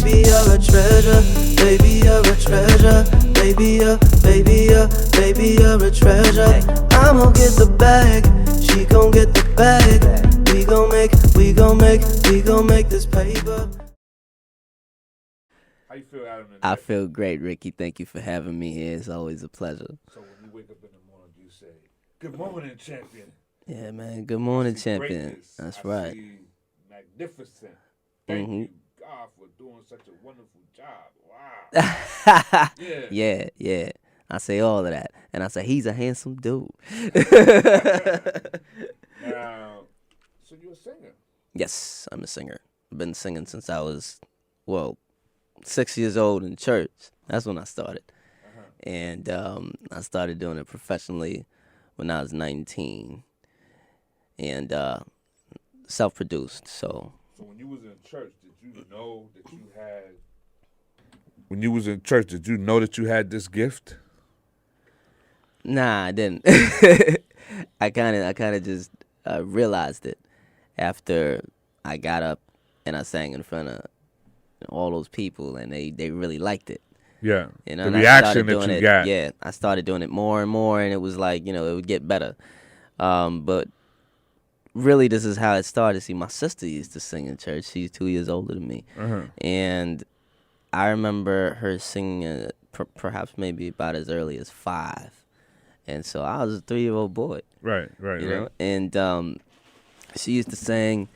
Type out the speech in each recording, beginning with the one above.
baby, you're a treasure. Baby, you're a treasure. Baby, baby, you're a treasure. I'm gonna get the bag, she gon' get the bag. We gon' make this paper. How you feel, Adam? I feel great, Ricky. Thank you for having me here. It's always a pleasure. So when you wake up in the morning, you say, "Good morning, champion." Yeah, man. Good morning, champion. Greatness. That's I right. See magnificent. Thank you, God, for doing such a wonderful job. Wow. Yeah. I say all of that, and I say he's a handsome dude. Now, so you're a singer. Yes, I'm a singer. I've been singing since I was, 6 years old in church. That's when I started. And I started doing it professionally when I was 19. And self-produced, So when you was in church, did you know that you had... When you was in church, did you know that you had this gift? Nah, I didn't. I kind of just realized it after I got up and I sang in front of all those people, and they really liked it. Yeah, you know, the and reaction that you got. Yeah, I started doing it more and more, and it was like, it would get better. But really, this is how it started. See, my sister used to sing in church. She's 2 years older than me, and I remember her singing perhaps maybe about as early as 5. And so I was a 3-year-old boy. Right. You know? And she used to sing,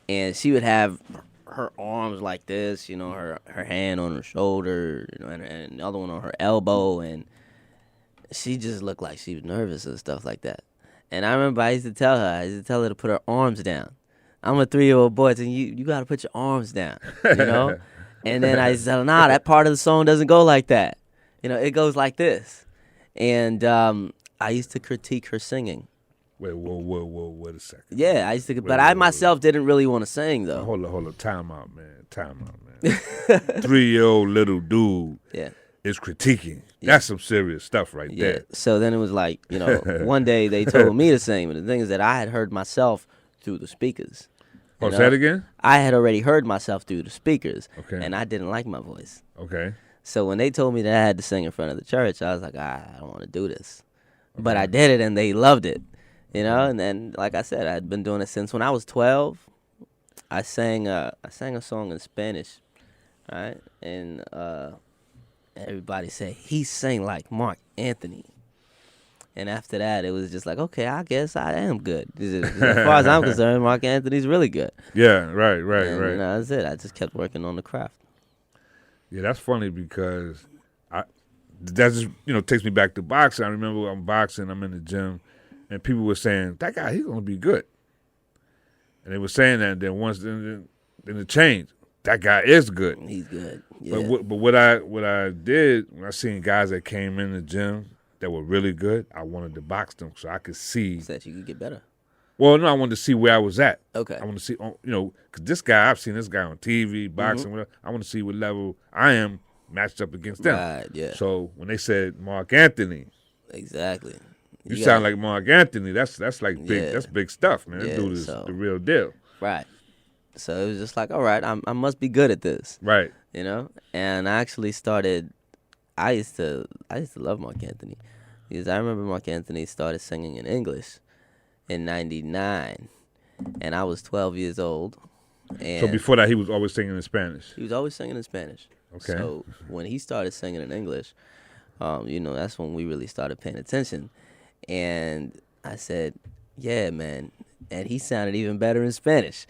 and she would have her arms like this, her hand on her shoulder, and the other one on her elbow, and she just looked like she was nervous and stuff like that. And I remember I used to tell her to put her arms down. I'm a 3-year-old boy, and you got to put your arms down, And then I used to tell her, nah, that part of the song doesn't go like that. It goes like this. And I used to critique her singing. Wait, wait a second. Yeah, I used to, but I myself didn't really want to sing, though. Hold on. Time out, man. 3-year-old little dude is critiquing. Yeah. That's some serious stuff right there. So then it was like, one day they told me to sing, but the thing is that I had heard myself through the speakers. Say that again? I had already heard myself through the speakers, okay, and I didn't like my voice. Okay. So when they told me that I had to sing in front of the church, I was like, I don't want to do this. Okay. But I did it, and they loved it, And then, like I said, I'd been doing it since when I was 12. I sang a song in Spanish, right? And everybody said he sang like Mark Anthony. And after that, it was just like, okay, I guess I am good. As far as I'm concerned, Mark Anthony's really good. Yeah, right. And that's it. I just kept working on the craft. Yeah, that's funny because that just takes me back to boxing. I remember I'm boxing, I'm in the gym, and people were saying that guy, he's gonna be good. And they were saying that, and then once then it changed. That guy is good. He's good. Yeah. But what I did when I seen guys that came in the gym that were really good, I wanted to box them so I could see so that you could get better. Well, no, I wanted to see where I was at. Okay. I want to see, because this guy, I've seen this guy on TV, boxing, whatever. I want to see what level I am matched up against them. Right, yeah. So when they said Mark Anthony. Exactly. You sound like Mark Anthony. That's like big. That's big stuff, man. That dude is the real deal. Right. So it was just like, all right, I must be good at this. Right. And I actually started. I used to love Mark Anthony because I remember Mark Anthony started singing in English in '99, and I was 12 years old. And so before that, he was always singing in Spanish. He was always singing in Spanish. Okay. So when he started singing in English, that's when we really started paying attention. And I said, yeah, man. And he sounded even better in Spanish.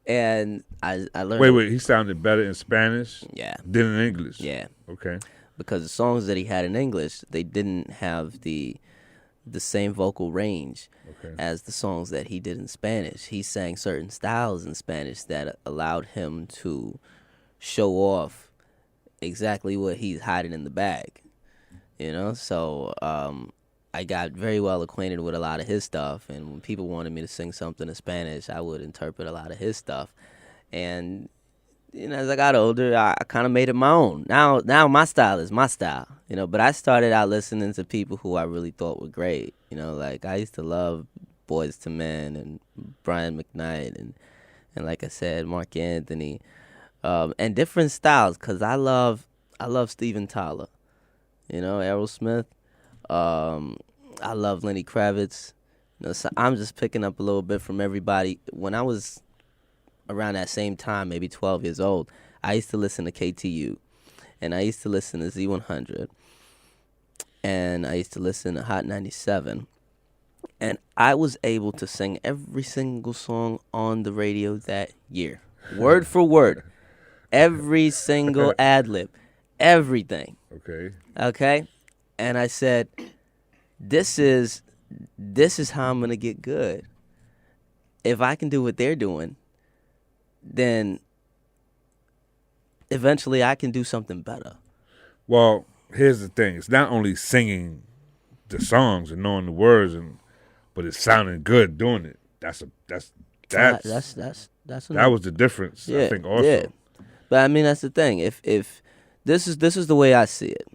And I learned. Wait, he sounded better in Spanish? Yeah. Than in English? Yeah. Okay. Because the songs that he had in English, they didn't have the same vocal range as the songs that he did in Spanish. He sang certain styles in Spanish that allowed him to show off exactly what he's hiding in the bag. So I got very well acquainted with a lot of his stuff, and when people wanted me to sing something in Spanish, I would interpret a lot of his stuff. And as I got older, I kind of made it my own. Now my style is my style, But I started out listening to people who I really thought were great, Like I used to love Boyz II Men and Brian McKnight and like I said, Mark Anthony. and different styles. Cause I love Steven Tyler, Aerosmith. I love Lenny Kravitz. So I'm just picking up a little bit from everybody. When I was around that same time, maybe 12 years old, I used to listen to KTU, and I used to listen to Z100, and I used to listen to Hot 97, and I was able to sing every single song on the radio that year, word for word, every single ad lib, everything. Okay, and I said, this is how I'm gonna get good. If I can do what they're doing, then eventually I can do something better. Well, here's the thing: it's not only singing the songs and knowing the words, but it's sounding good doing it. That was the difference. Yeah, I think also. Yeah. But I mean, that's the thing. If this is the way I see it.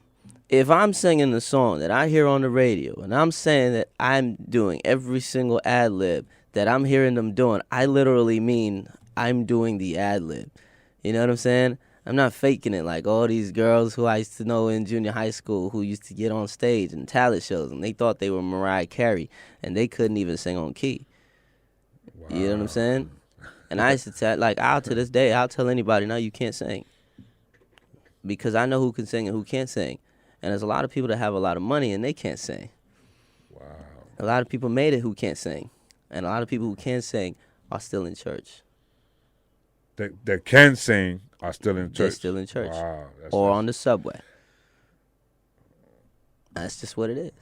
If I'm singing the song that I hear on the radio and I'm saying that I'm doing every single ad lib that I'm hearing them doing, I literally mean I'm doing the ad lib. You know what I'm saying? I'm not faking it like all these girls who I used to know in junior high school who used to get on stage and talent shows and they thought they were Mariah Carey and they couldn't even sing on key. Wow. You know what I'm saying? And I used to tell, to this day, I'll tell anybody, no, you can't sing. Because I know who can sing and who can't sing. And there's a lot of people that have a lot of money and they can't sing. Wow. A lot of people made it who can't sing. And a lot of people who can sing are still in church. That can sing are still in church? They're still in church. Wow. Or on the subway. That's just what it is.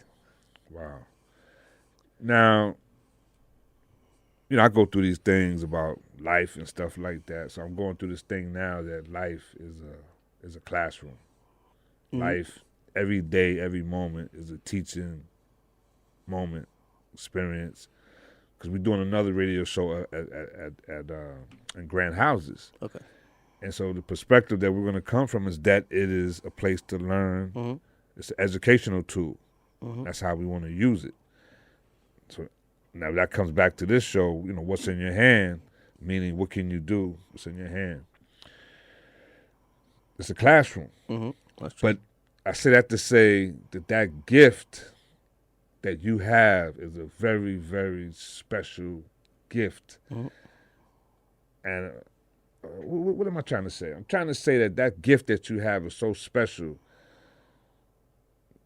Wow. Now, I go through these things about life and stuff like that. So I'm going through this thing now that life is a classroom. Mm-hmm. Life, every day, every moment is a teaching moment, experience. Because we're doing another radio show in Grand Houses. Okay. And so the perspective that we're going to come from is that it is a place to learn. Mm-hmm. It's an educational tool. Mm-hmm. That's how we want to use it. So now that comes back to this show, what's in your hand, meaning what can you do? What's in your hand? It's a classroom. Mm-hmm. That's true. But I say that to say that gift that you have is a very, very special gift. Mm-hmm. And what am I trying to say? I'm trying to say that gift that you have is so special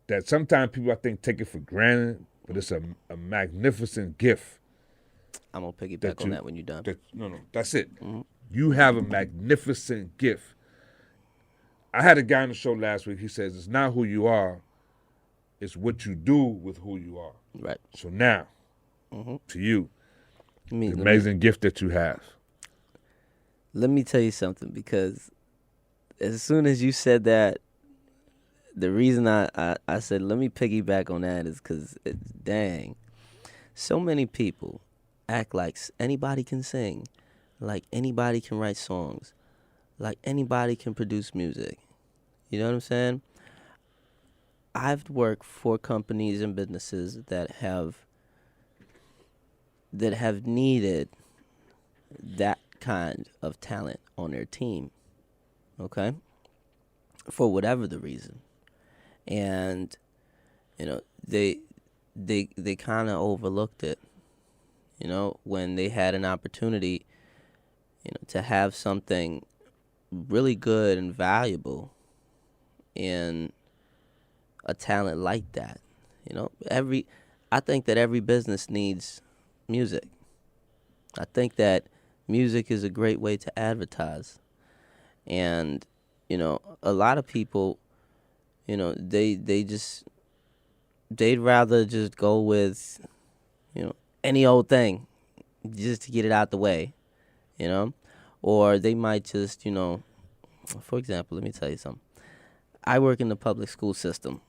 that sometimes people, I think, take it for granted, but it's a magnificent gift. I'm going to piggyback on that when you're done. No, that's it. Mm-hmm. You have a magnificent gift. I had a guy on the show last week. He says, it's not who you are, it's what you do with who you are. Right. So now, to you, the amazing gift that you have. Let me tell you something, because as soon as you said that, the reason I said let me piggyback on that is because, dang, so many people act like anybody can sing, like anybody can write songs, like anybody can produce music. You know what I'm saying? I've worked for companies and businesses that have needed that kind of talent on their team, okay? For whatever the reason. And, they kind of overlooked it, when they had an opportunity, to have something really good and valuable in a talent like that. I think that every business needs music. I think that music is a great way to advertise. And, a lot of people, they'd rather just go with, any old thing just to get it out the way, or they might just, for example, let me tell you something. I work in the public school system,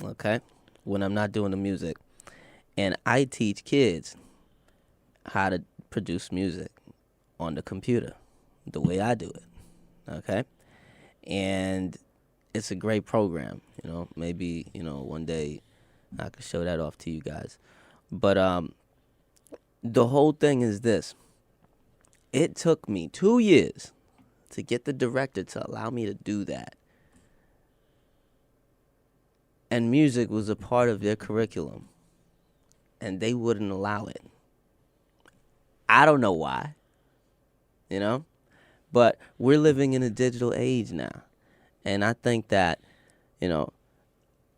okay, when I'm not doing the music, and I teach kids how to produce music on the computer the way I do it, okay, and it's a great program, maybe, one day I could show that off to you guys, but the whole thing is this. It took me 2 years to get the director to allow me to do that. And music was a part of their curriculum. And they wouldn't allow it. I don't know why. You know? But we're living in a digital age now. And I think that,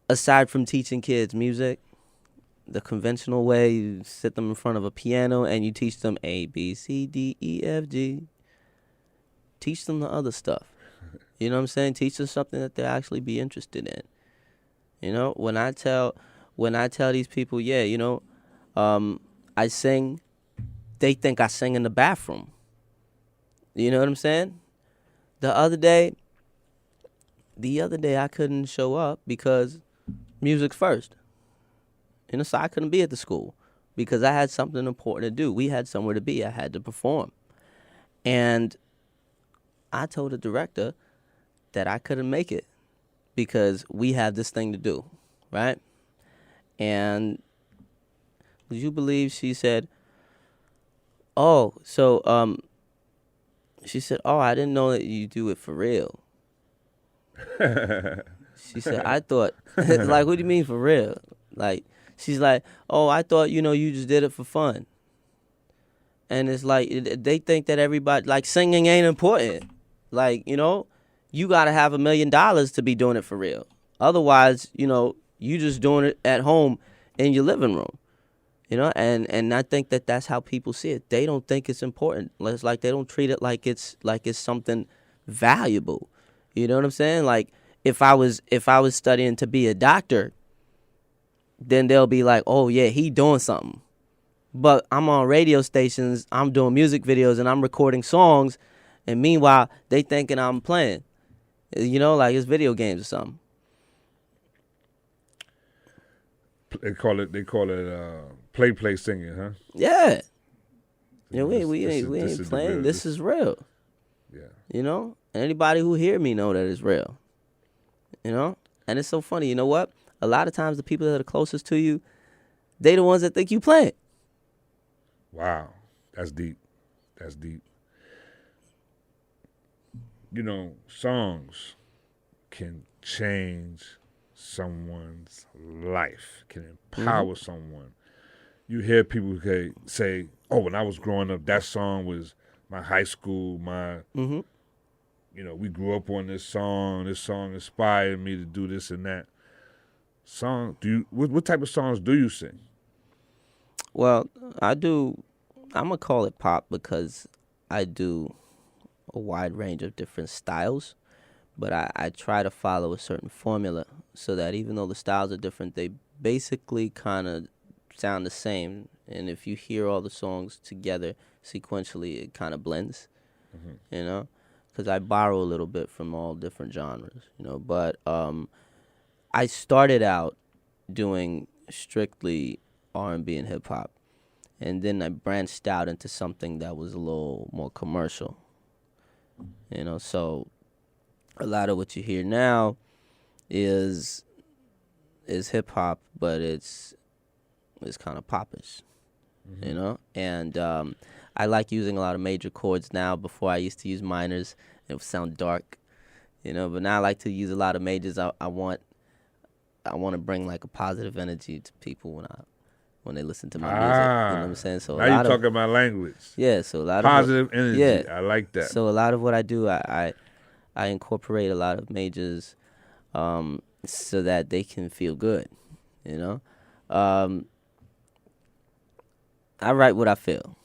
aside from teaching kids music, the conventional way, you sit them in front of a piano and you teach them A, B, C, D, E, F, G. Teach them the other stuff. You know what I'm saying? Teach them something that they'll actually be interested in. When I tell these people, I sing, they think I sing in the bathroom. You know what I'm saying? The other day I couldn't show up because music's first. So I couldn't be at the school because I had something important to do. We had somewhere to be. I had to perform. And I told the director that I couldn't make it because we have this thing to do, right? And would you believe she said, she said, I didn't know that you do it for real. She said, I thought, like, what do you mean for real? Like, she's like, I thought, you just did it for fun. And it's like, they think that everybody, like, singing ain't important. Like, you got to have $1 million to be doing it for real. Otherwise, you just doing it at home in your living room. And I think that that's how people see it. They don't think it's important. It's like they don't treat it like it's something valuable. You know what I'm saying? Like if I was studying to be a doctor, then they'll be like, "Oh yeah, he doing something." But I'm on radio stations, I'm doing music videos, and I'm recording songs, and meanwhile they thinking I'm playing. Like it's video games or something. They call it play singing, huh? Yeah. We ain't playing. This is real. Yeah. Anybody who hear me know that it's real. And it's so funny. You know what? A lot of times the people that are closest to you, they the ones that think you playing. Wow. That's deep. That's deep. Songs can change someone's life, can empower someone. You hear people say, when I was growing up, that song was my high school, we grew up on this song inspired me to do this and that. What type of songs do you sing? Well, I'm gonna call it pop because I do a wide range of different styles, but I try to follow a certain formula so that even though the styles are different, they basically kind of sound the same. And if you hear all the songs together sequentially, it kind of blends, because I borrow a little bit from all different genres, But I started out doing strictly R&B and hip hop, and then I branched out into something that was a little more commercial, So a lot of what you hear now is hip hop, but it's kind of popish, And I like using a lot of major chords now. Before I used to use minors, it would sound dark, But now I like to use a lot of majors. I want to bring like a positive energy to people when they listen to my music. You know what I'm saying? So now you're talking my language. Yeah, so a lot positive of energy. Yeah, I like that. So a lot of what I do, I incorporate a lot of majors, so that they can feel good. I write what I feel,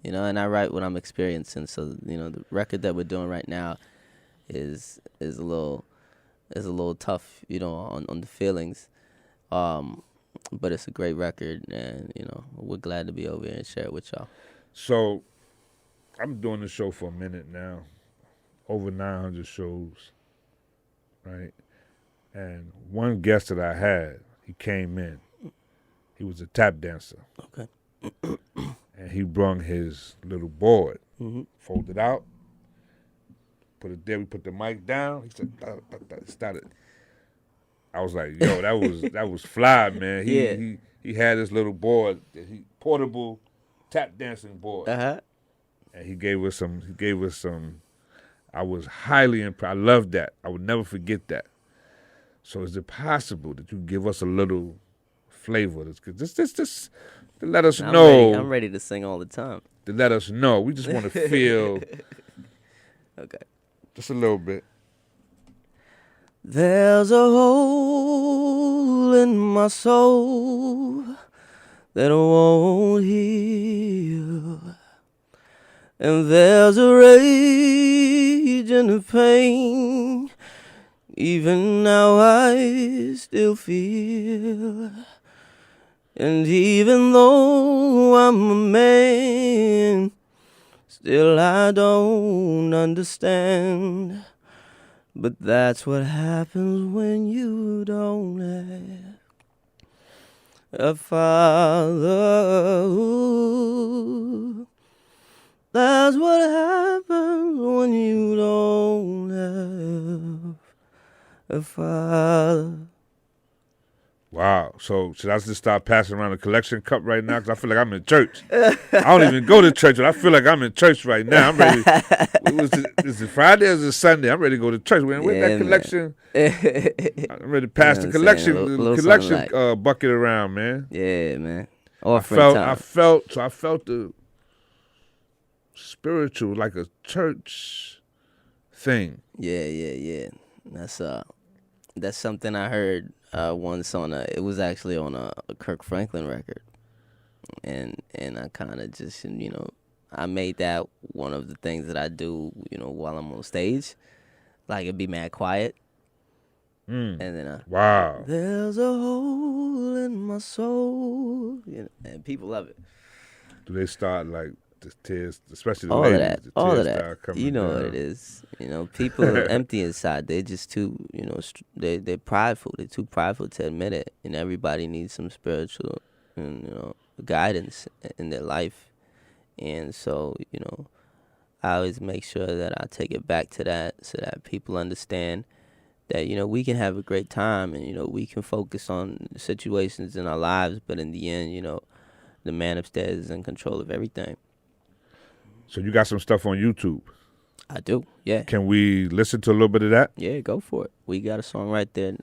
and I write what I'm experiencing. So the record that we're doing right now is a little tough, on the feelings. But it's a great record, and we're glad to be over here and share it with y'all. So, I'm doing this show for a minute now, over 900 shows, right? And one guest that I had, he came in. He was a tap dancer. Okay. And he brung his little board, folded out, put it there. We put the mic down. He said, started. I was like, yo, that was fly, man. He had his little board, portable tap dancing board. Uh-huh. And he gave us some I was highly impressed. I loved that. I would never forget that. So is it possible that you give us a little flavor? Just to let us know. I'm ready to sing all the time. To let us know. We just want to feel. Okay. Just a little bit. There's a hole in my soul that won't heal, and there's a rage and a pain even now I still feel. And even though I'm a man, still I don't understand. But that's what happens when you don't have a father. Ooh. That's what happens when you don't have a father. Wow. So should I just start passing around a collection cup right now? Because I feel like I'm in church. I don't even go to church, but I feel like I'm in church right now. I'm ready. Is it Friday or is it Sunday? I'm ready to go to church. Where's that collection? I'm ready to pass the collection bucket around, man. Yeah, man. I felt the spiritual, like a church thing. Yeah. That's something I heard once on it was actually on a Kirk Franklin record, and I kind of just I made that one of the things that I do while I'm on stage, like it'd be mad quiet, and then wow, there's a hole in my soul, and people love it. Do they start like the tears, especially the all ladies? All of that. You know down. what it is. People are empty inside. They're just too, they're prideful. They're too prideful to admit it. And everybody needs some spiritual, guidance in their life. And so, I always make sure that I take it back to that, so that people understand that we can have a great time, and we can focus on situations in our lives. But in the end, the man upstairs is in control of everything. So you got some stuff on YouTube? I do, yeah. Can we listen to a little bit of that? Yeah, go for it. We got a song right there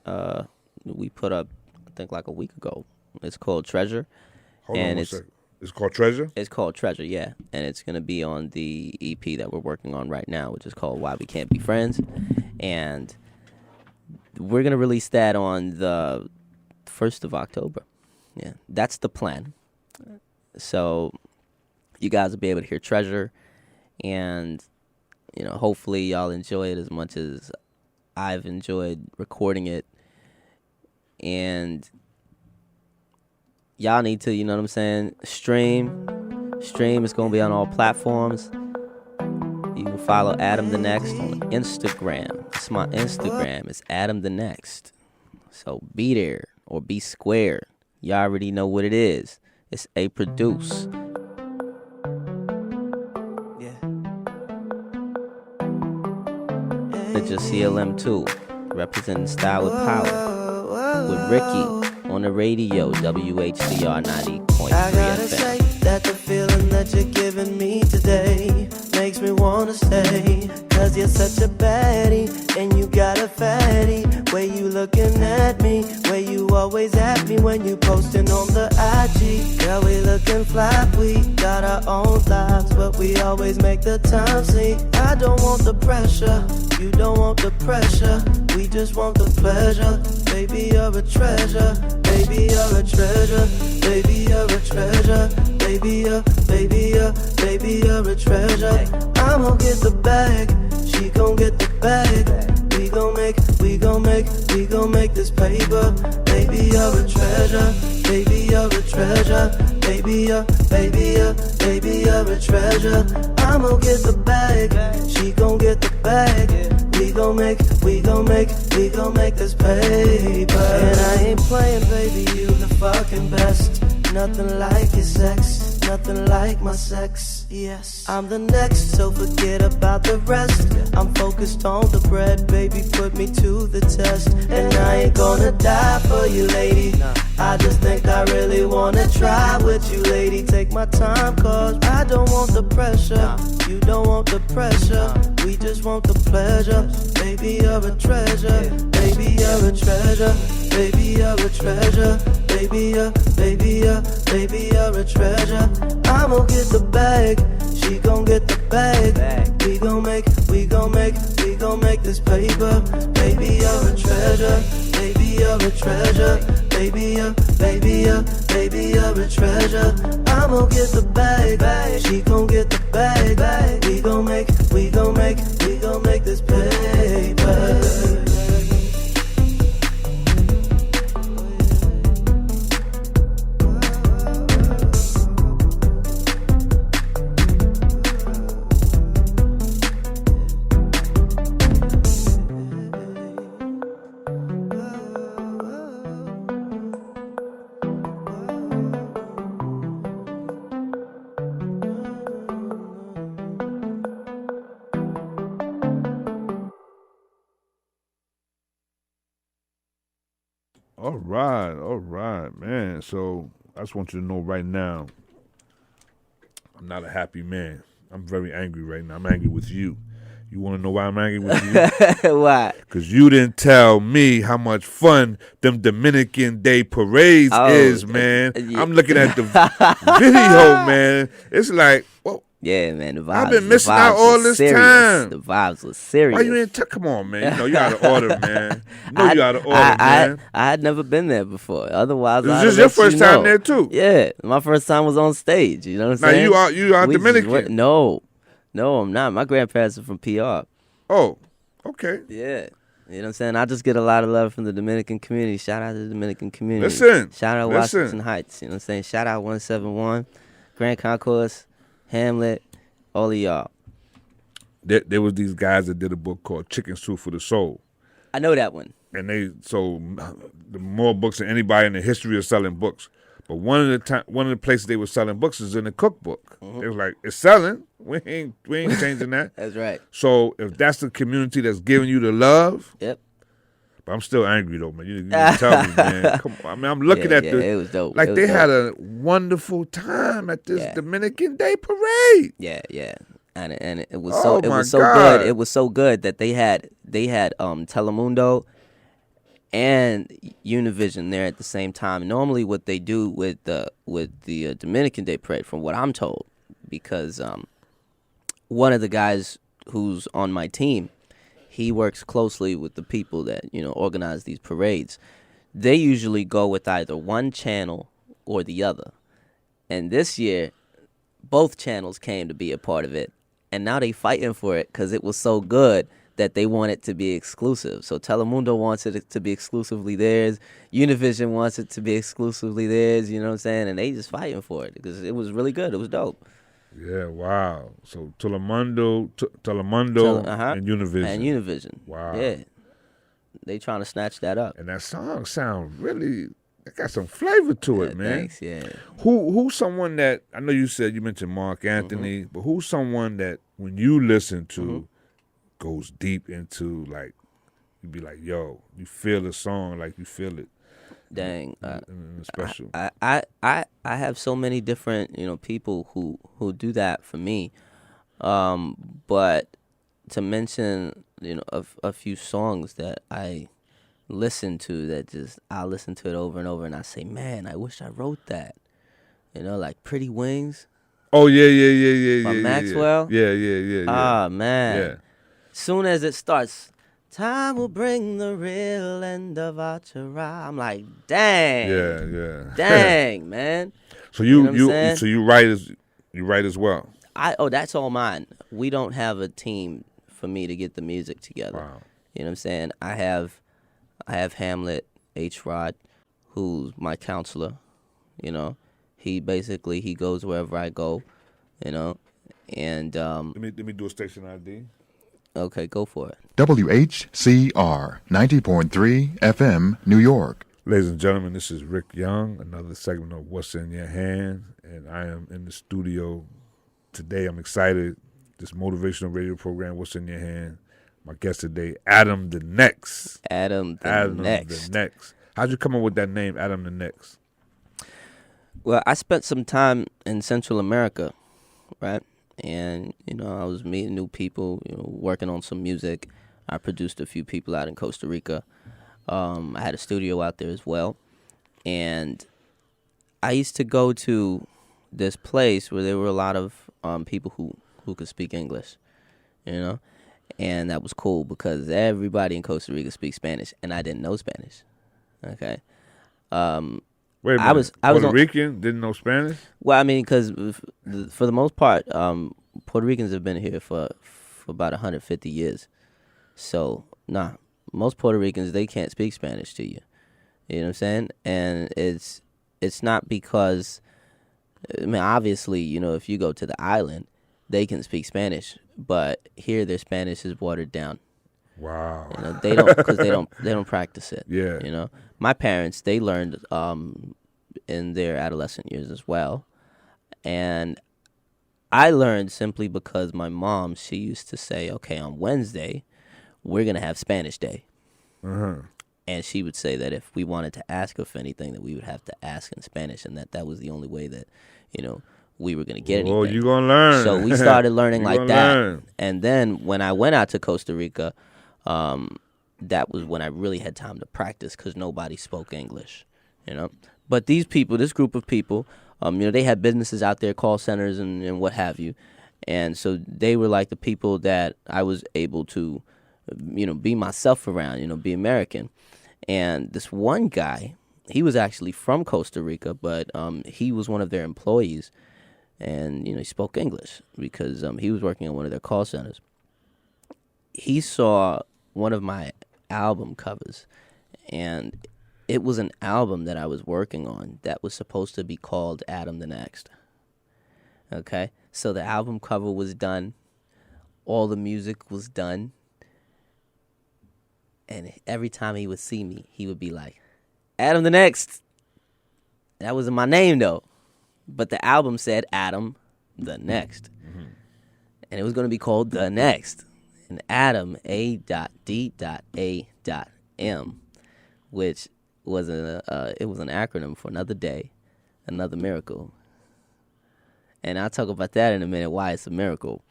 we put up, I think, like a week ago. It's called Treasure. Hold on one second. It's called Treasure? It's called Treasure, yeah. And it's going to be on the EP that we're working on right now, which is called Why We Can't Be Friends. And we're going to release that on the 1st of October. Yeah, that's the plan. So you guys will be able to hear Treasure, and hopefully y'all enjoy it as much as I've enjoyed recording it. And y'all need to, stream. It's going to be on all platforms. You can follow Adamthenext on Instagram. It's my Instagram. It's Adamthenext. So be there or be square. Y'all already know what it is. It's A Produce. Just CLM 2, representing style with power, with Ricky on the radio, WHCR 90.3 I gotta FM. say that the feeling that you're giving me today makes me wanna stay, 'cause you're such a baddie, and you got a fatty way you looking at me, way you always at me when you posting on the IG. Girl, we looking fly, we got our own lives, but we always make the time. See, I don't want the pressure, you don't want the pressure, we just want the pleasure. Baby, you're a treasure, baby, you're a treasure, baby, you're a treasure, baby, baby, you're a treasure. I'm gonna get the bag, she gon' get the bag. We gon' make this paper. Baby, you're a treasure, baby, you're a treasure, baby, baby, you're a treasure. I'm gonna get the bag, she gon' get the bag. We gon' make this paper. And I ain't playing, baby, you the fucking best. Nothing like your sex, nothing like my sex, yes. I'm the next, so forget about the rest. I'm focused on the bread, baby, put me to the test. And I ain't gonna die for you, lady. I just think I really wanna try with you, lady. Take my time, cause I don't want the pressure. You don't want the pressure. We just want the pleasure. Baby, you're a treasure. Baby, you're a treasure. Baby, you're a treasure. Baby, baby, you're a treasure. I'ma get the bag. She gon' get the bag. We gon' make this paper. Baby, you're a treasure. Baby, you're a treasure. Baby, you're a treasure. I'ma get the bag. She gon' get the bag. We gon' make this paper. All right, man. So I just want you to know right now, I'm not a happy man. I'm very angry right now. I'm angry with you. You want to know why I'm angry with you? Why? Because you didn't tell me how much fun them Dominican Day parades is, man. Yeah. I'm looking at the video, man. It's like, well, yeah, man. The vibes, I've been missing out all this serious. time. The vibes were serious. Why you ain't come on, man? You know you out of order, man. You know you out of order, man. I had never been there before. Otherwise, This is your first time there too. Yeah, my first time was on stage. You know what I'm saying? Now you are Dominican. No, I'm not. My grandparents are from PR. Oh, okay. Yeah. You know what I'm saying? I just get a lot of love from the Dominican community. Shout out to the Dominican community. Listen. Shout out Washington Heights. You know what I'm saying? Shout out 171, Grand Concourse, Hamlet, all of y'all. There was these guys that did a book called Chicken Soup for the Soul. I know that one. And they sold more books than anybody in the history of selling books. But one of the places they were selling books is in the cookbook. Mm-hmm. It was like, it's selling. We ain't changing that. That's right. So if that's the community that's giving you the love, Yep. but I'm still angry though, man. You didn't tell me, man. Come on. I mean, I'm looking at it was dope. Like they dope. had a wonderful time at this Dominican Day parade. Yeah. And it was Oh, so my so God. good. It was so good that they had Telemundo and Univision there at the same time. Normally, what they do with the Dominican Day Parade, from what I'm told, because one of the guys who's on my team, he works closely with the people that organize these parades. They usually go with either one channel or the other, and this year, both channels came to be a part of it, and now they fighting for it because it was so good that they want it to be exclusive. So Telemundo wants it to be exclusively theirs. Univision wants it to be exclusively theirs, you know what I'm saying? And they just fighting for it because it was really good. It was dope. Yeah, wow. So Telemundo and Univision. And Univision. Wow. Yeah. They trying to snatch that up. And that song sounds really, it got some flavor to it, man. Thanks, yeah. Who's someone that, I know you mentioned Mark Anthony, but who's someone that when you listen to goes deep into, like, you be like, yo, you feel the song like you feel it. Dang, special. I have so many different people who do that for me, but to mention a few songs that I listen to that I listen to it over and over and I say, man, I wish I wrote that, like Pretty Wings. Oh yeah. By Maxwell. Yeah. Ah man. Yeah. Soon as it starts. Time will bring the real end of our trial. I'm like, dang. Yeah. Dang, man. So You know what I'm saying? so you write as well. That's all mine. We don't have a team for me to get the music together. Wow. You know what I'm saying? I have Hamlet H. Rod, who's my counselor. He goes wherever I go. And Let me do a station ID. Okay, go for it. WHCR 90.3 FM, New York. Ladies and gentlemen, this is Rick Young, another segment of What's in Your Hand, and I am in the studio today. I'm excited. This motivational radio program, What's in Your Hand. My guest today, Adamthenext. Adamthenext. How'd you come up with that name, Adamthenext? Well, I spent some time in Central America, right? And, I was meeting new people, working on some music. I produced a few people out in Costa Rica. I had a studio out there as well. And I used to go to this place where there were a lot of people who could speak English, and that was cool because everybody in Costa Rica speaks Spanish, and I didn't know Spanish. Okay. Wait a minute. I was Puerto Rican didn't know Spanish? Well, I mean, because for the most part, Puerto Ricans have been here for about 150 years. So, most Puerto Ricans, they can't speak Spanish to you. You know what I'm saying? And it's not because, I mean, obviously, if you go to the island, they can speak Spanish, but here their Spanish is watered down. Wow. They don't, because they don't practice it. Yeah. My parents, they learned in their adolescent years as well, and I learned simply because my mom, she used to say, okay, on Wednesday, we're going to have Spanish Day. Uh-huh. And she would say that if we wanted to ask her for anything, that we would have to ask in Spanish, and that was the only way that, we were going to get anything. Oh, you're going to learn. So we started learning like that. Learn. And then when I went out to Costa Rica, that was when I really had time to practice because nobody spoke English, But these people, this group of people, they had businesses out there, call centers and what have you. And so they were like the people that I was able to, be myself around, be American. And this one guy, he was actually from Costa Rica, but he was one of their employees. And, he spoke English because he was working on one of their call centers. He saw one of my album covers, and it was an album that I was working on that was supposed to be called Adamthenext. Okay? So the album cover was done. All the music was done. And every time he would see me, he would be like, Adamthenext. That wasn't my name, though. But the album said Adam the Next. Mm-hmm. And it was going to be called The Next. And Adam, A.D.A.M, which was it was an acronym for another day, another miracle. And I'll talk about that in a minute, why it's a miracle.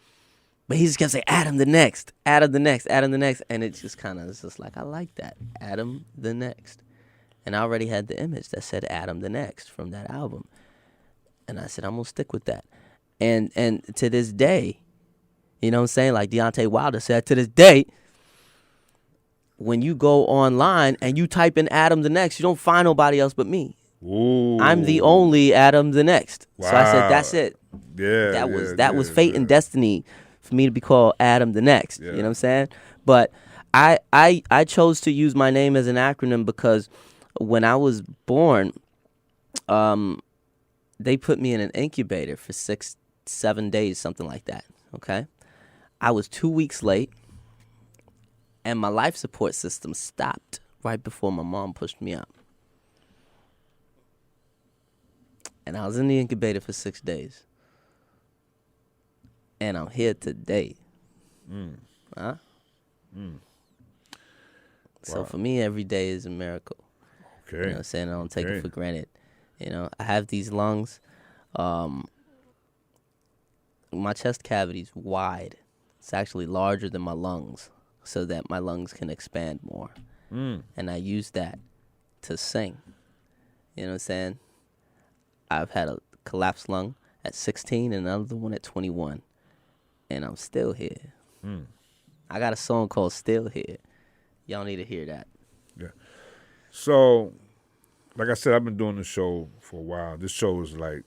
But he just kept saying, Adam the Next, Adam the Next, Adam the Next. And it just it's just like, I like that, Adam the Next. And I already had the image that said Adam the Next from that album. And I said, I'm going to stick with that. And to this day, you know what I'm saying? Like Deontay Wilder said, to this day, when you go online and you type in Adam the Next, you don't find nobody else but me. Ooh. I'm the only Adam the Next. Wow. So I said, that's it. Yeah. That was fate and destiny for me to be called Adam the Next. Yeah. You know what I'm saying? But I chose to use my name as an acronym because when I was born, they put me in an incubator for 6-7 days, something like that. Okay? I was 2 weeks late, and my life support system stopped right before my mom pushed me out. And I was in the incubator for 6 days. And I'm here today. Huh? So for me, every day is a miracle. Okay. You know what I'm saying? I don't take it for granted. I have these lungs. My chest cavity is wide. It's actually larger than my lungs so that my lungs can expand more. And I use that to sing. You know what I'm saying? I've had a collapsed lung at 16 and another one at 21. And I'm still here. I got a song called Still Here. Y'all need to hear that. Yeah. So, like I said, I've been doing this show for a while. This show is like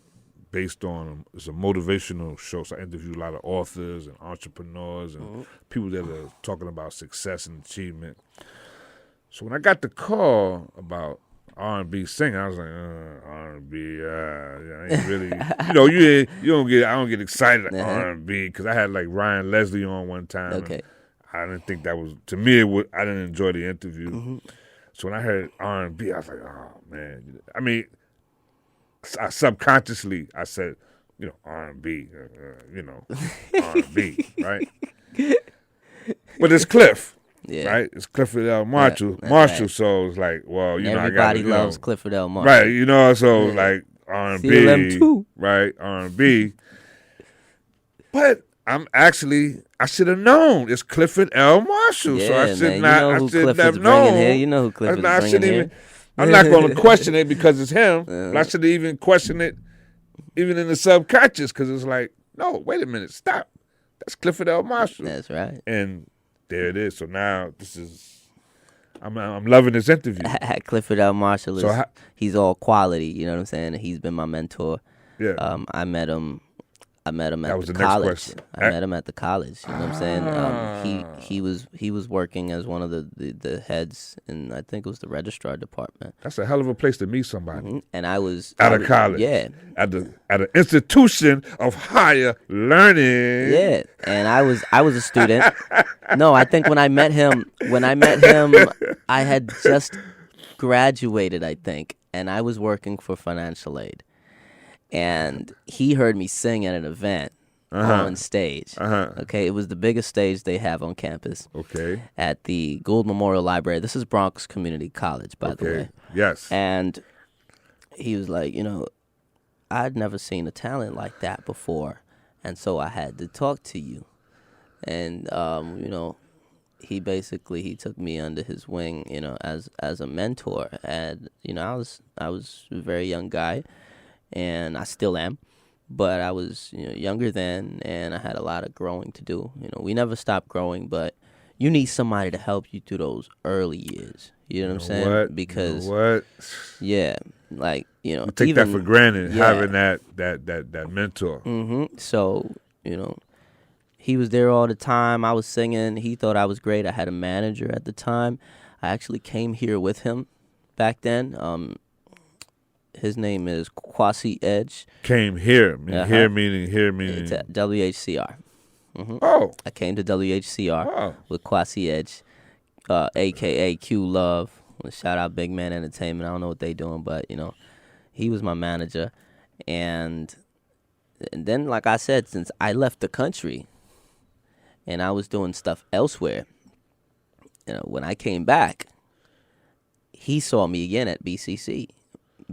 based on, it's a motivational show. So I interview a lot of authors and entrepreneurs and people that are talking about success and achievement. So when I got the call about R&B singing, I was like, R&B, I ain't really, I don't get excited at R&B because I had like Ryan Leslie on one time. Okay. I didn't think that was, to me, I didn't enjoy the interview. So when I heard R&B, I was like, oh, man. I mean, subconsciously, I said, R&B, R&B, right? But it's Cliff. Yeah. right? It's Clifford L. Marshall. that's Marshall. right. So it's like, well, And I got everybody loves Clifford L. Marshall. right? So Yeah. like R&B, CLM too. right? R&B. But I should have known it's Clifford L. Marshall. So I Yeah, should man. not. You know I who should Clifford's have bringing known. here. You know who Clifford's I bringing shouldn't here. even. I'm not going to question it because it's him. But I should have even questioned it, even in the subconscious, because it's like, no, wait a minute, stop. That's Clifford L. Marshall. That's right. And there it is. So now this is. I'm loving this interview. Clifford L. Marshall is So he's all quality. You know what I'm saying? He's been my mentor. Yeah. I met him at was the the next college. question. I met him at the college. You know what I'm saying? He was working as one of the heads in, I think it was the registrar department. That's a hell of a place to meet somebody. Mhm. And I was Out of college. Yeah. At an institution of higher learning. Yeah, and I was a student. No, I think when I met him, I had just graduated, I think, and I was working for financial aid. And he heard me sing at an event on stage. Okay, it was the biggest stage they have on campus. Okay. At the Gould Memorial Library. This is Bronx Community College, by the way. Yes. And he was like, I'd never seen a talent like that before, and so I had to talk to you. And he took me under his wing, as a mentor. And I was a very young guy, and I still am, but I was younger then, and I had a lot of growing to do. We never stop growing, but you need somebody to help you through those early years. You know what I'm saying? What? Because yeah, like you take that for granted, yeah. having that mentor. Mm-hmm. So he was there all the time. I was singing. He thought I was great. I had a manager at the time. I actually came here with him back then. His name is Kwasi Edge. Came here. Here meaning. It's at WHCR. Mm-hmm. Oh. I came to WHCR with Kwasi Edge, a.k.a. Q Love. Shout out Big Man Entertainment. I don't know what they doing, but, he was my manager. And then, like I said, since I left the country and I was doing stuff elsewhere, when I came back, he saw me again at BCC.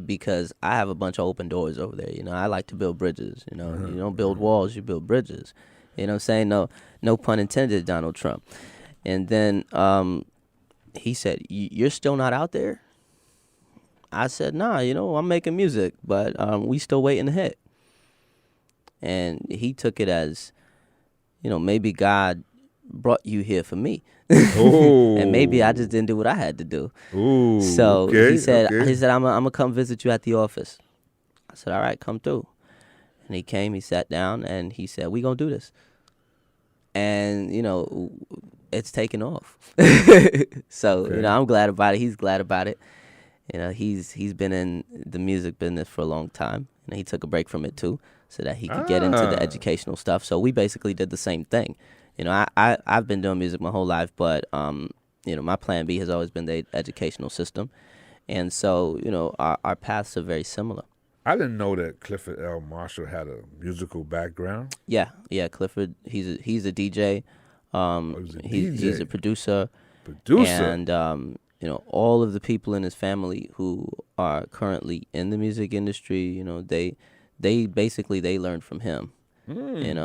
Because I have a bunch of open doors over there. I like to build bridges. You don't build walls, you build bridges. You know what I'm saying? No pun intended, Donald Trump. And then he said, "You're still not out there?" I said, "Nah, I'm making music, but we still waiting to hit." And he took it as, maybe God brought you here for me. Oh. And maybe I just didn't do what I had to do. Ooh, so okay, he said, okay. I'm gonna come visit you at the office. I said, all right, come through. And he came, he sat down, and he said, we gonna do this. And, it's taken off. So, Okay. I'm glad about it. He's glad about it. He's been in the music business for a long time. And he took a break from it too, so that he could get into the educational stuff. So we basically did the same thing. I've been doing music my whole life, but my plan B has always been the educational system, and so our paths are very similar. I didn't know that Clifford L. Marshall had a musical background. Yeah, Clifford. He's a DJ. He's a producer. And all of the people in his family who are currently in the music industry, they basically learned from him. Okay. And,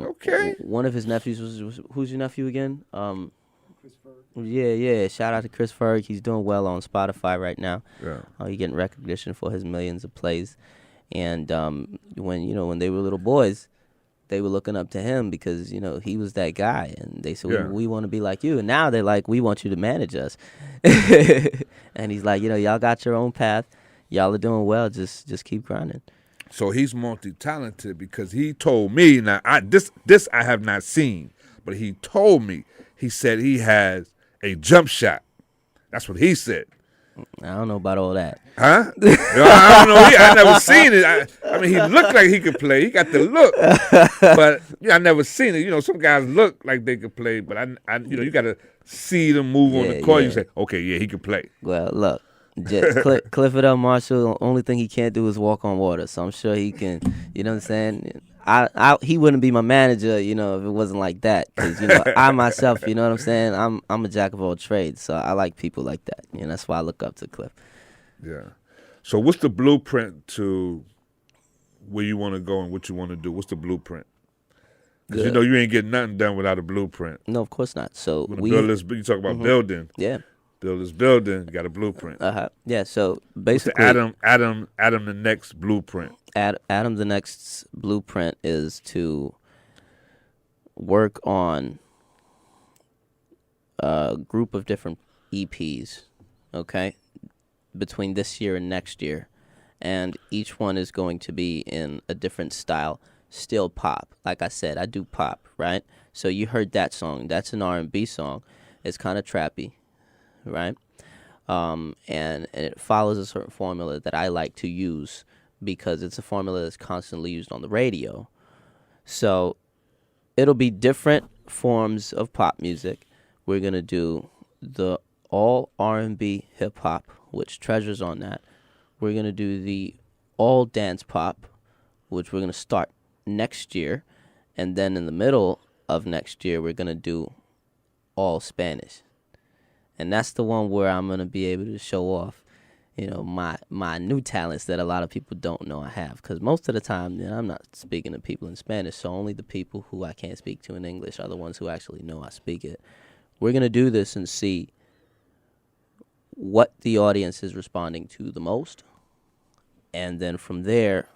Okay. one of his nephews was who's your nephew again? Chris Ferg. Yeah. Shout out to Chris Ferg. He's doing well on Spotify right now. Yeah. He's getting recognition for his millions of plays. And when they were little boys, they were looking up to him because he was that guy, and they said we want to be like you. And now they're like, we want you to manage us. And he's like, y'all got your own path. Y'all are doing well. Just keep grinding. So he's multi-talented because he told me, now this I have not seen, but he told me, he said he has a jump shot. That's what he said. I don't know about all that. Huh? I don't know. I never seen it. I mean, he looked like he could play. He got the look. But I never seen it. Some guys look like they could play, but you got to see them move on the court. You say, okay, yeah, he can play. Well, look. Clifford L. Marshall, the only thing he can't do is walk on water. So I'm sure he can, you know what I'm saying? he wouldn't be my manager, if it wasn't like that. Because I myself, you know what I'm saying. I'm a jack of all trades, so I like people like that. That's why I look up to Cliff. Yeah. So what's the blueprint to where you want to go and what you want to do? What's the blueprint? Because you ain't getting nothing done without a blueprint. No, of course not. So build this. You talk about building. Yeah. Build this building. You got a blueprint. Yeah. So basically, Adamthenext blueprint. Adamthenext's blueprint is to work on a group of different EPs. Okay, between this year and next year, and each one is going to be in a different style. Still pop. Like I said, I do pop, right? So you heard that song. That's an R&B song. It's kind of trappy, right? And it follows a certain formula that I like to use because it's a formula that's constantly used on the radio. So it'll be different forms of pop music. We're going to do the all R&B hip-hop, which Treasure's on that. We're going to do the all dance pop, which we're going to start next year, and then in the middle of next year we're going to do all Spanish, and that's the one where I'm going to be able to show off my new talents that a lot of people don't know I have, because most of the time I'm not speaking to people in Spanish, so only the people who I can't speak to in English are the ones who actually know I speak it. We're going to do this and see what the audience is responding to the most, and then from there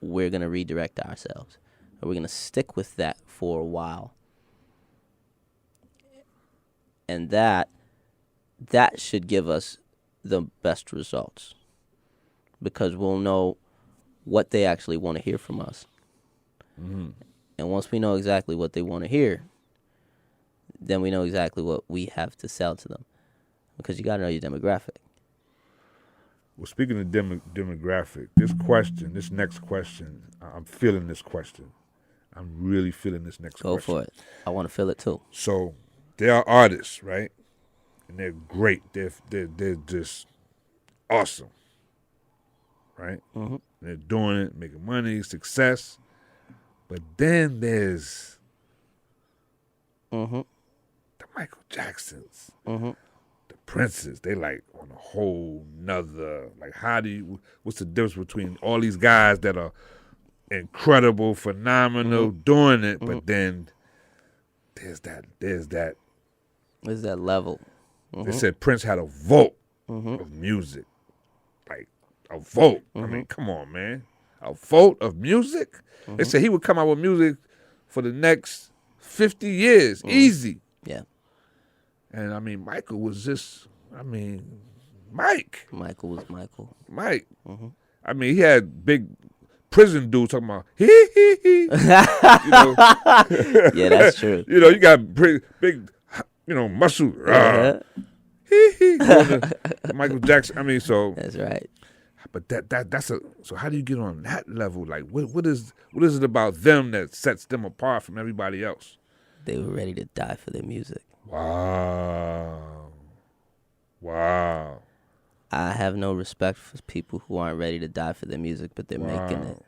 we're going to redirect ourselves. We're going to stick with that for a while. And that should give us the best results, because we'll know what they actually want to hear from us. Mm-hmm. And once we know exactly what they want to hear, then we know exactly what we have to sell to them, because you got to know your demographic. Well, speaking of demographic, this next question, I'm feeling this question. I'm really feeling this next question. Go for it. I want to feel it too. So, there are artists, right? And they're great. They're just awesome, right? Mm-hmm. They're doing it, making money, success. But then there's the Michael Jacksons. Mm-hmm. Princes, they like on a whole nother, like what's the difference between all these guys that are incredible, phenomenal, doing it, but then there's that level. They said Prince had a vault of music, like a vault. I mean, come on, man, a vault of music. They said he would come out with music for the next 50 years, easy. Yeah. And I mean, Michael was just, Mike. Michael was Michael. Mike. Mm-hmm. I mean, he had big prison dudes talking about, he. Yeah, that's true. You got big, muscle. He. Michael Jackson. I mean, so. That's right. But so how do you get on that level? Like, what is it about them that sets them apart from everybody else? They were ready to die for their music. Wow. I have no respect for people who aren't ready to die for their music, but they're making it.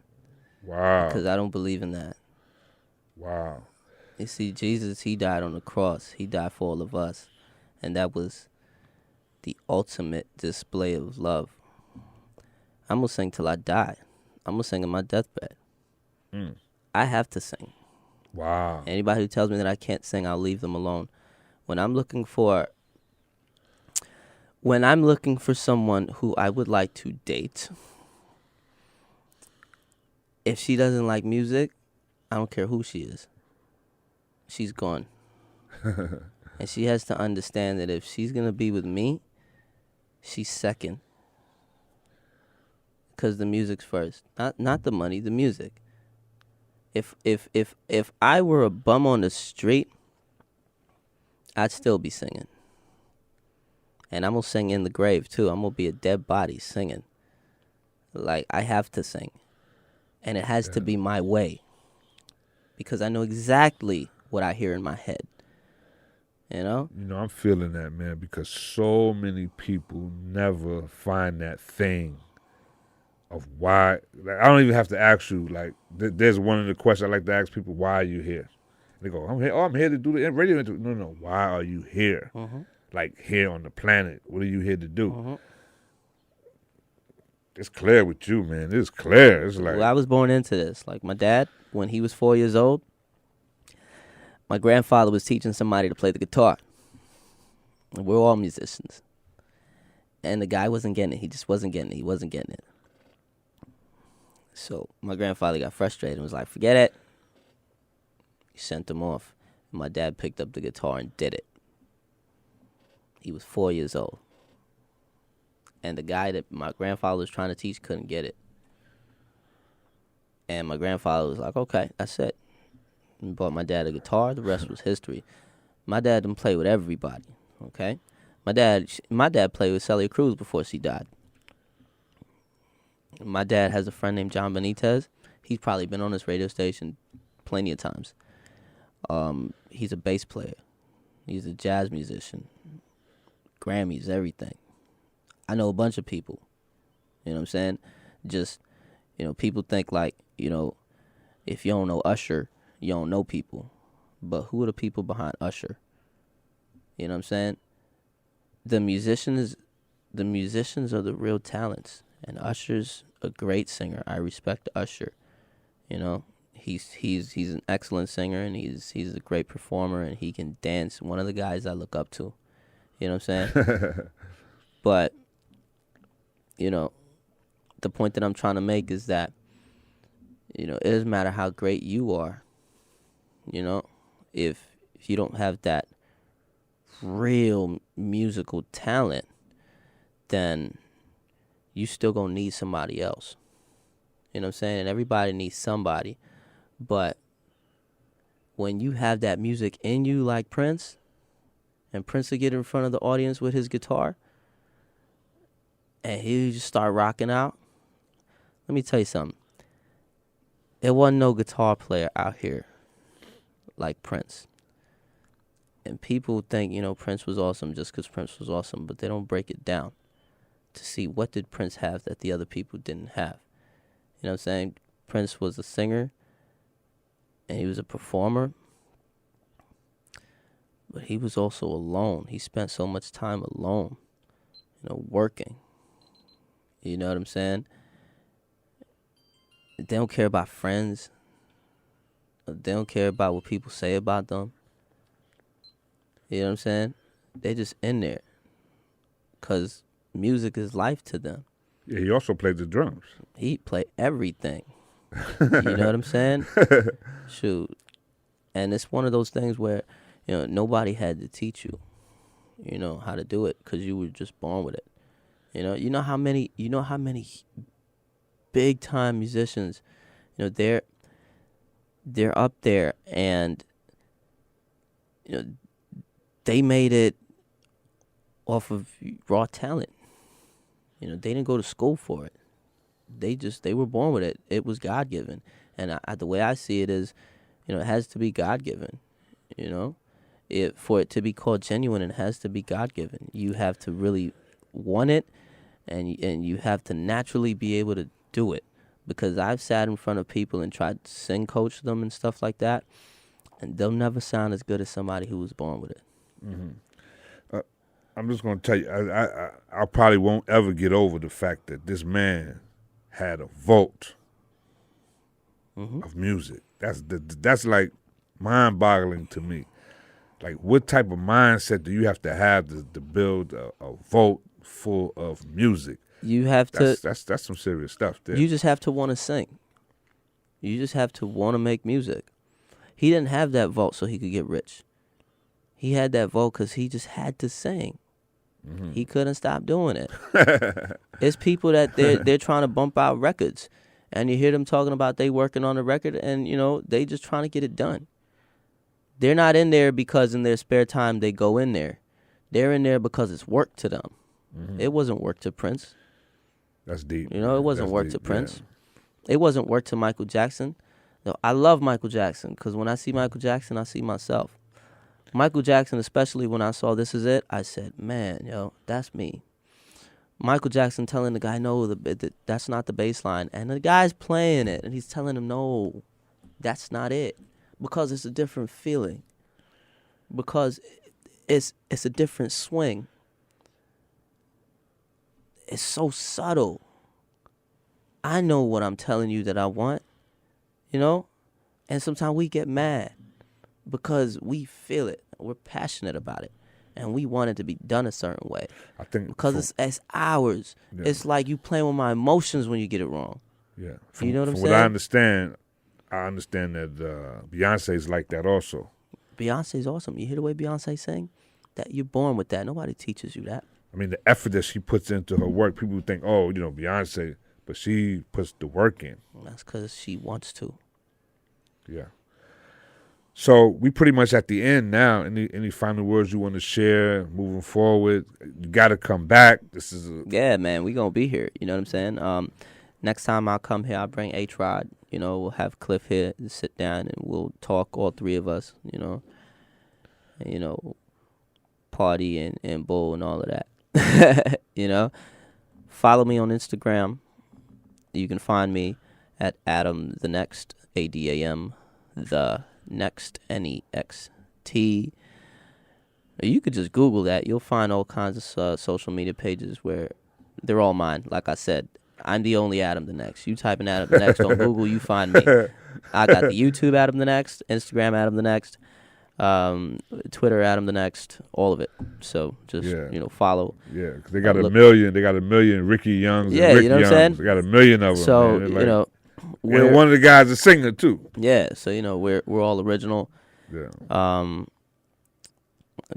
Wow. Because I don't believe in that. Wow. You see, Jesus, he died on the cross. He died for all of us. And that was the ultimate display of love. I'm going to sing till I die. I'm going to sing on my deathbed. I have to sing. Wow. Anybody who tells me that I can't sing, I'll leave them alone. When I'm looking for someone who I would like to date, if she doesn't like music, I don't care who she is. She's gone. And she has to understand that if she's going to be with me, she's second. Because the music's first. Not the money, the music. If I were a bum on the street, I'd still be singing. And I'm going to sing in the grave, too. I'm going to be a dead body singing. Like, I have to sing. And it has to be my way. Because I know exactly what I hear in my head. You know? I'm feeling that, man, because so many people never find that thing of why. Like, I don't even have to ask you. Like, there's one of the questions I like to ask people: why are you here? They go, I'm here. Oh, I'm here to do the radio interview. No. Why are you here? Like here on the planet. What are you here to do? It's clear with you, man. It's clear. It's like, well, I was born into this. Like my dad, when he was 4 years old, my grandfather was teaching somebody to play the guitar. And we're all musicians. And the guy wasn't getting it. He just wasn't getting it. He wasn't getting it. So my grandfather got frustrated and was like, forget it. He sent him off. And my dad picked up the guitar and did it. He was 4 years old. And the guy that my grandfather was trying to teach couldn't get it. And my grandfather was like, okay, that's it. And bought my dad a guitar. The rest was history. My dad didn't play with everybody, okay? My dad played with Celia Cruz before she died. My dad has a friend named John Benitez. He's probably been on this radio station plenty of times. He's a bass player. He's a jazz musician. Grammys, everything. I know a bunch of people. You know what I'm saying? Just, people think like, if you don't know Usher, you don't know people. But who are the people behind Usher? You know what I'm saying? The musicians are the real talents. And Usher's a great singer. I respect Usher. He's an excellent singer, and he's a great performer, and he can dance. One of the guys I look up to. You know what I'm saying? But, the point that I'm trying to make is that, it doesn't matter how great you are. If you don't have that real musical talent, then you still gonna need somebody else. You know what I'm saying? And everybody needs somebody. But when you have that music in you like Prince, and Prince would get in front of the audience with his guitar, and he just start rocking out, let me tell you something. There wasn't no guitar player out here like Prince. And people think, Prince was awesome just because Prince was awesome, but they don't break it down to see what did Prince have that the other people didn't have. You know what I'm saying? Prince was a singer, and he was a performer, but he was also alone. He spent so much time alone, working. You know what I'm saying? They don't care about friends. They don't care about what people say about them. You know what I'm saying? They just in there because music is life to them. Yeah, he also played the drums. He played everything. You know what I'm saying? Shoot. And it's one of those things where, nobody had to teach you, how to do it because you were just born with it. You know how many big time musicians, they're up there and, they made it off of raw talent. They didn't go to school for it. They were born with it. It was God-given. And the way I see it is, it has to be God-given. For it to be called genuine, it has to be God-given. You have to really want it, and you have to naturally be able to do it. Because I've sat in front of people and tried to sing coach them and stuff like that, and they'll never sound as good as somebody who was born with it. Mm-hmm. I'm just going to tell you, I probably won't ever get over the fact that this man had a vault of music. That's like mind-boggling to me. Like, what type of mindset do you have to build a vault full of music? You have that's some serious stuff there. You just have to want to sing. You just have to want to make music. He didn't have that vault so he could get rich. He had that vault because he just had to sing. Mm-hmm. He couldn't stop doing it. It's people that they're trying to bump out records, and you hear them talking about they working on a record, and they just trying to get it done. They're not in there because in their spare time they go in there. They're in there because it's work to them. Mm-hmm. It wasn't work to Prince. That's deep. It wasn't work to Prince. Yeah. It wasn't work to Michael Jackson. I love Michael Jackson because when I see Michael Jackson, I see myself. Michael Jackson, especially when I saw This Is It, I said, man, that's me. Michael Jackson telling the guy, no, that's not the bass line. And the guy's playing it, and he's telling him, no, that's not it. Because it's a different feeling. Because it's a different swing. It's so subtle. I know what I'm telling you that I want, you know? And sometimes we get mad because we feel it. We're passionate about it. And we want it to be done a certain way. I think because it's ours. Yeah. It's like you playing with my emotions when you get it wrong. Yeah. You know what I'm saying? What I understand that Beyonce's like that also. Beyonce's awesome. You hear the way Beyonce sing? That you're born with that. Nobody teaches you that. I mean, the effort that she puts into her work, people think, oh, you know, Beyonce, but she puts the work in. Well, that's because she wants to. Yeah. So we pretty much at the end now. Any final words you want to share moving forward? You got to come back. Yeah, man, we gonna be here. You know what I'm saying? Next time I'll come here, I'll bring H-Rod. You know, we'll have Cliff here and sit down and we'll talk, all three of us. You know, and, party and bowl and all of that. You know, follow me on Instagram. You can find me at Adamthenext, ADAM the Next, NEXT. You could just Google that. You'll find all kinds of social media pages where they're all mine. Like I said, I'm the only Adam the Next. You type in Adam the Next on Google, you find me. I got the YouTube Adam the Next, Instagram Adam the Next, Twitter Adam the Next, all of it. So just follow. Yeah, because they got a million. They got a million Ricky Youngs. Yeah, and Rick you know what I'm Youngs. saying. They got a million of them. So man. And one of the guys a singer too. Yeah, so we're all original. Yeah.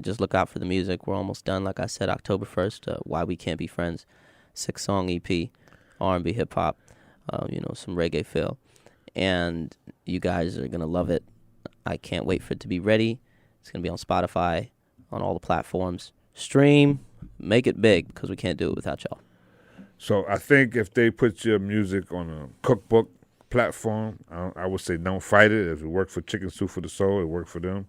Just look out for the music. We're almost done. Like I said, October 1st. Why We Can't Be Friends, 6-song EP, R&B, hip hop. Some reggae feel, and you guys are gonna love it. I can't wait for it to be ready. It's gonna be on Spotify, on all the platforms. Stream, make it big because we can't do it without y'all. So I think if they put your music on a cookbook platform, I would say don't fight it. If it worked for Chicken Soup for the Soul, it worked for them.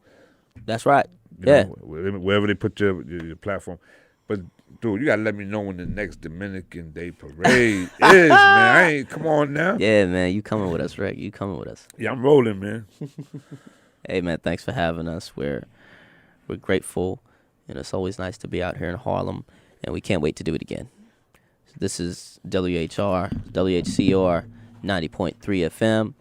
That's right. Wherever they put your platform. But, dude, you got to let me know when the next Dominican Day Parade is, man. Come on now. Yeah, man. You coming with us, Rick. You coming with us. Yeah, I'm rolling, man. Hey, man, thanks for having us. We're grateful, and it's always nice to be out here in Harlem, and we can't wait to do it again. This is WHCR 90.3 FM,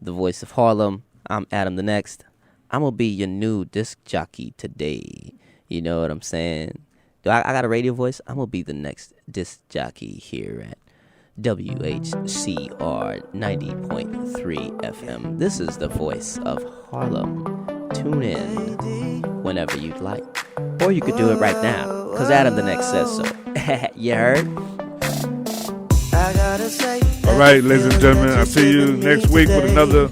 the voice of Harlem. I'm Adam the Next. I'm going to be your new disc jockey today. You know what I'm saying? Do I got a radio voice? I'm going to be the next disc jockey here at WHCR 90.3 FM. This is the voice of Harlem. Tune in whenever you'd like. Or you could do it right now, because Adam the Next says so. You heard? All right, ladies and gentlemen, I'll see you next week with another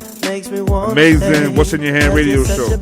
amazing What's in Your Hand radio show.